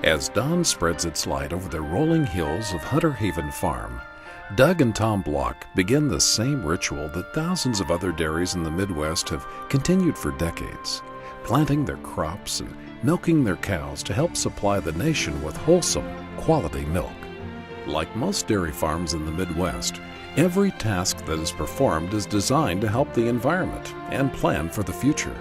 As dawn spreads its light over the rolling hills of Hunter Haven Farm, Doug and Tom Block begin the same ritual that thousands of other dairies in the Midwest have continued for decades, planting their crops and milking their cows to help supply the nation with wholesome, quality milk. Like most dairy farms in the Midwest, every task that is performed is designed to help the environment and plan for the future.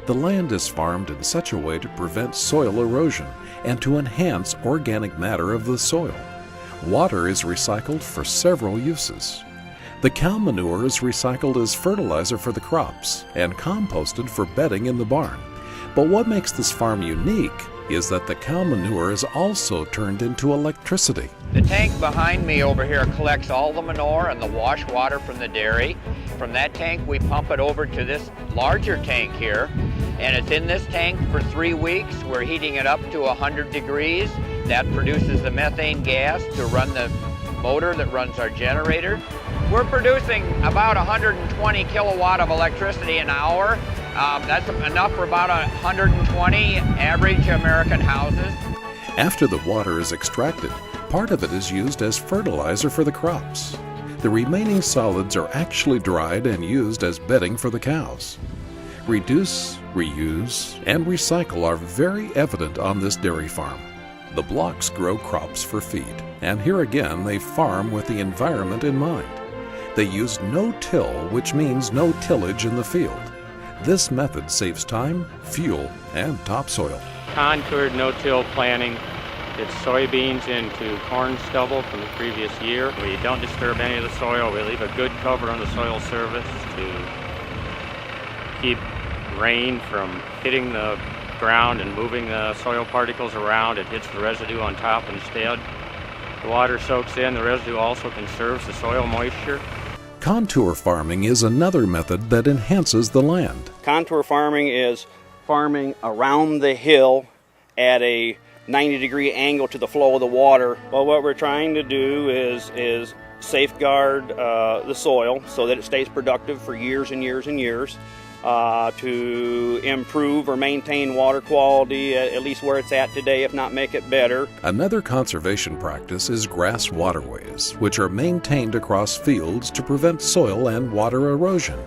The land is farmed in such a way to prevent soil erosion and to enhance organic matter of the soil. Water is recycled for several uses. The cow manure is recycled as fertilizer for the crops and composted for bedding in the barn. But what makes this farm unique is that the cow manure is also turned into electricity. The tank behind me over here collects all the manure and the wash water from the dairy. From that tank we pump it over to this larger tank here, and it's in this tank for 3 weeks. We're heating it up to 100 degrees. That produces the methane gas to run the motor that runs our generator. We're producing about 120 kilowatt of electricity an hour. That's enough for about 120 average American houses. After the water is extracted, part of it is used as fertilizer for the crops. The remaining solids are actually dried and used as bedding for the cows. Reduce, reuse, and recycle are very evident on this dairy farm. The Blocks grow crops for feed, and here again they farm with the environment in mind. They use no-till, which means no tillage in the field. This method saves time, fuel, and topsoil. Contoured no-till planting. It's soybeans into corn stubble from the previous year. We don't disturb any of the soil. We leave a good cover on the soil surface to keep rain from hitting the ground and moving the soil particles around. It hits the residue on top instead. The water soaks in. The residue also conserves the soil moisture. Contour farming is another method that enhances the land. Contour farming is farming around the hill at a 90-degree angle to the flow of the water. Well, what we're trying to do is safeguard the soil so that it stays productive for years and years and years, to improve or maintain water quality at least where it's at today, if not make it better. Another conservation practice is grass waterways, which are maintained across fields to prevent soil and water erosion.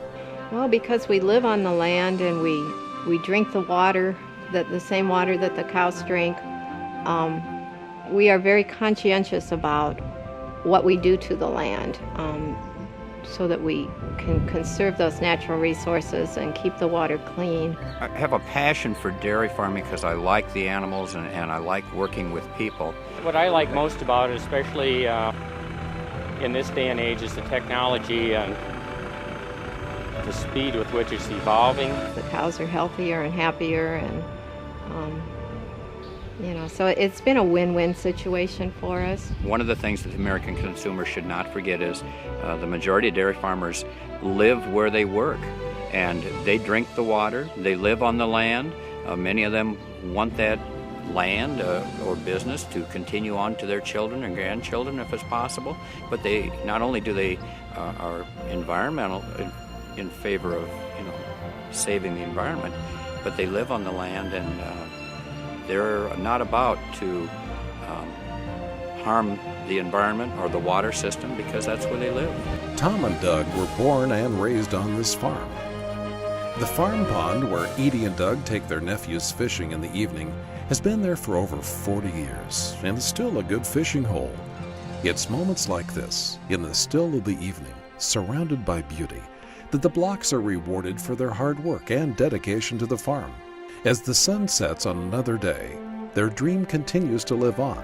Well, because we live on the land and we drink the water, the same water that the cows drink, we are very conscientious about what we do to the land, so that we can conserve those natural resources and keep the water clean. I have a passion for dairy farming because I like the animals and I like working with people. What I like most about it, especially in this day and age, is the technology and the speed with which it's evolving. The cows are healthier and happier, and so it's been a win-win situation for us. One of the things that the American consumer should not forget is the majority of dairy farmers live where they work, and they drink the water, they live on the land. Many of them want that land or business to continue on to their children and grandchildren if it's possible, but they not only do they are environmental in favor of saving the environment, but they live on the land, and they're not about to harm the environment or the water system because that's where they live. Tom and Doug were born and raised on this farm. The farm pond where Edie and Doug take their nephews fishing in the evening has been there for over 40 years and is still a good fishing hole. It's moments like this, in the still of the evening, surrounded by beauty, that the Blocks are rewarded for their hard work and dedication to the farm. As the sun sets on another day, their dream continues to live on,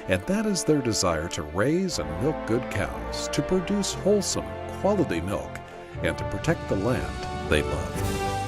and that is their desire to raise and milk good cows, to produce wholesome, quality milk, and to protect the land they love.